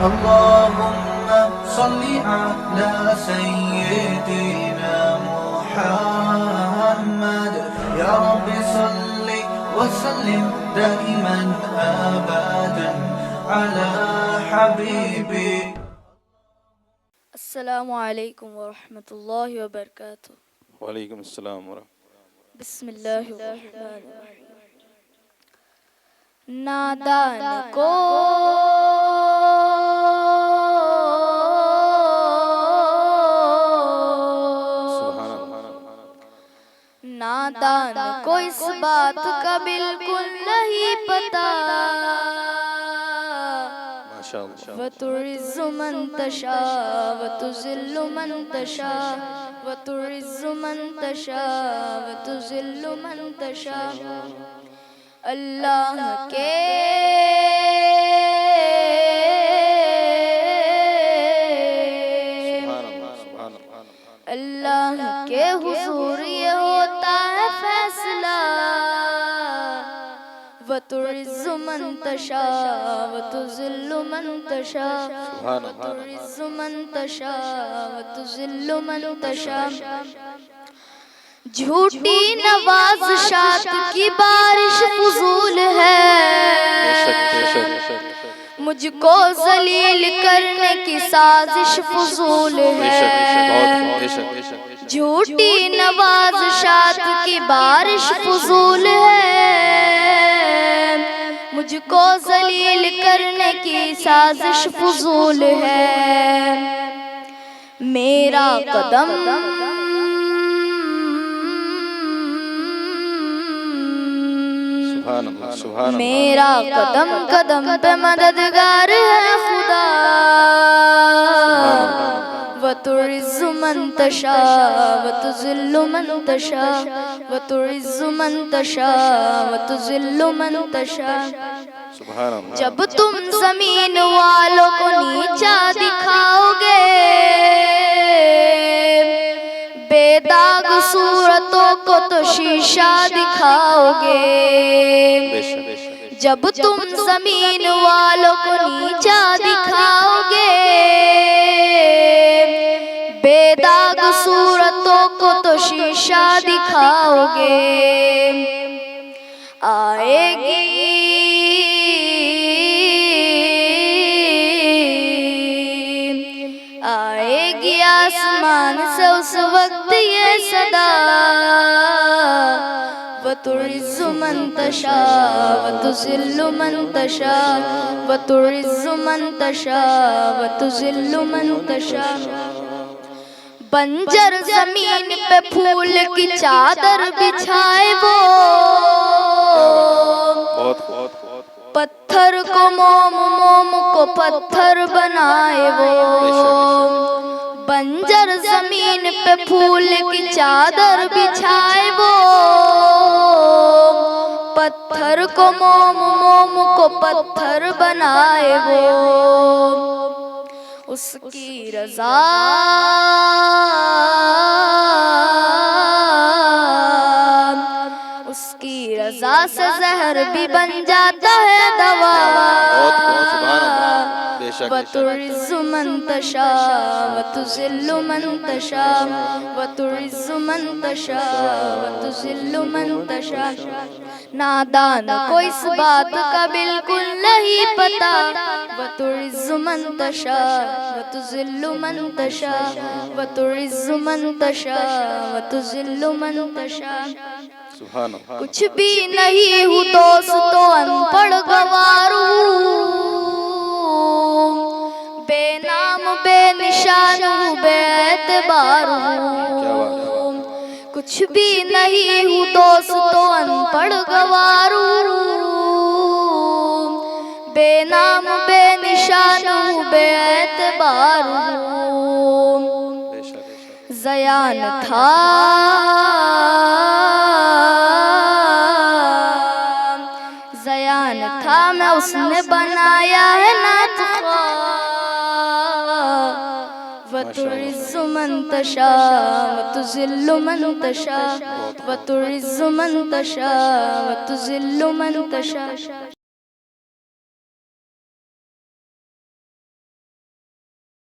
اللهم صل على سيدنا محمد يا رب صل وسلم دائما أبدا على حبيبي. السلام علیکم ورحمۃ اللہ وبرکاتہ. وعلیکم السلام ورحمۃ بسم اللہ الرحمن الرحیم. نادان کو نادان کو اس بات کا بالکل نہیں پتا. وتعز من تشاء وتذل من تشاء وتعز من تشاء وتذل من تشاء. اللہ کے حضور یہ ہوتا ہے فیصلہ. وتعز من تشاء وتذل من تشاء وتعز من تشاء وتذل من تشاء. جھوٹی نوازشات کی بارش فضول ہے، مجھ کو ذلیل کرنے کی سازش فضول ہے. جھوٹی نوازشات کی بارش فضول ہے، مجھ کو ذلیل کرنے کی سازش فضول ہے. میرا قدم میرا قدم قدم پہ مددگار ہے خدا. وتعز من تشاء وتذل من تشاء وتعز من تشاء وتذل من تشاء. جب تم زمین والوں کو نیچا دکھاؤ گے، بے داغ صورتوں کو تو شیشہ دکھاؤ گے. جب تم زمین والوں کو نیچا دکھاؤ گے، بے داغ صورتوں کو تو شیشہ دکھاؤ گے. آئے گی آسمان سے اس وقت یہ صدا. وتعز من تشاء وتذل من تشاء وتعز من تشاء وتذل من تشاء. بنجر زمین پہ پھول کی چادر بچھائے وہ، پتھر کو موم موم کو پتھر بنائے وہ. بنجر زمین پہ پھول کی چادر بچھائے وہ، پتھر کو موم موم کو پتھر بنائے وہ. اس کی رضا سے زہر بھی بن جاتا ہے دوا. وتعز من تشاء وتذل من تشاء وتعز من تشاء وتذل من تشاء. نادان کو اس بات کا بالکل نہیں پتا. وتعز من تشاء وتذل من تشاء وتعز من تشاء وتذل من تشاء. کچھ بھی نہیں ہوں دوستو، ان پڑھ گوار ہوں، بے نام بے نشان ہوں، بے اعتبار ہوں. کچھ بھی نہیں ہوں دوستو، ان پڑھ گوار ہوں، بے نام بے نشان ہوں، بے اعتبار ہوں. زیان تھا میں اس نے بنایا ہے نعت خواہ. وتعز من تشاء وتذل من تشاء وتعز من تشاء وتذل من تشاء.